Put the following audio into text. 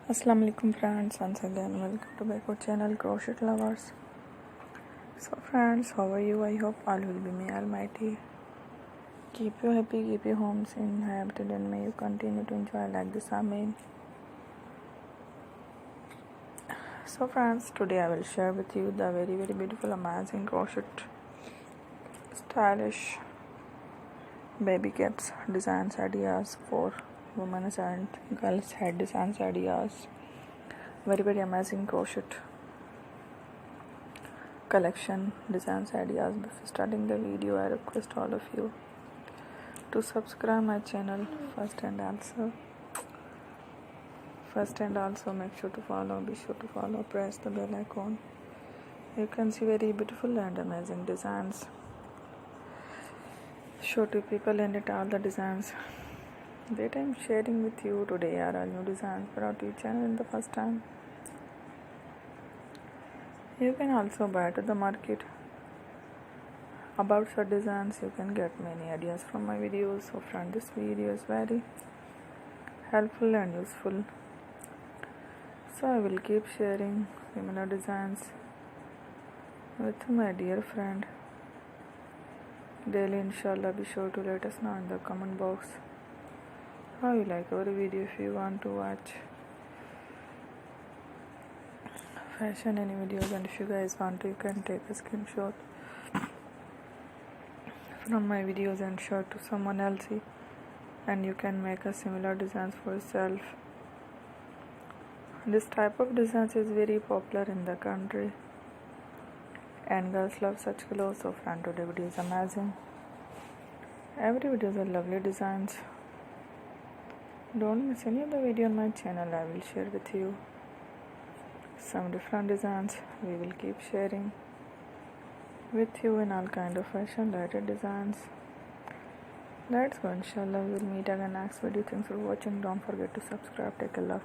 Assalamu alaikum friends, once again welcome to my channel Crochet Lovers. So friends, how are you? I hope all will be may almighty. Keep you happy, keep your homes inhabited, and may you continue to enjoy like this. Amen. So friends, today I will share with you the very beautiful amazing crochet stylish baby caps designs ideas for women's and girls head designs ideas. Very amazing crochet collection designs ideas. Before starting the video, I request all of you to subscribe my channel first, and also make sure to follow, press the bell icon. You can see very beautiful and amazing designs. Show to people and it all the designs that I'm sharing with you today are all new designs brought to your channel in the first time. You can also buy to the market about such designs. You can get many ideas from my videos. So friend, this video is very helpful and useful. So I will keep sharing similar designs with my dear friend daily, inshallah. Be sure to let us know in the comment box how you like our video. If you want to watch fashion any videos, and if you guys want to, you can take a screenshot from my videos and share to someone else, and you can make a similar designs for yourself. This type of designs is very popular in the country and girls love such clothes. So friend, today video is amazing. Every video is a lovely designs. Don't miss any of the video on my channel. I will share with you some different designs. We will keep sharing with you in all kind of fashion related designs. Let's go, inshallah. We will meet again next video. Thanks for watching. Don't forget to subscribe. Take a love.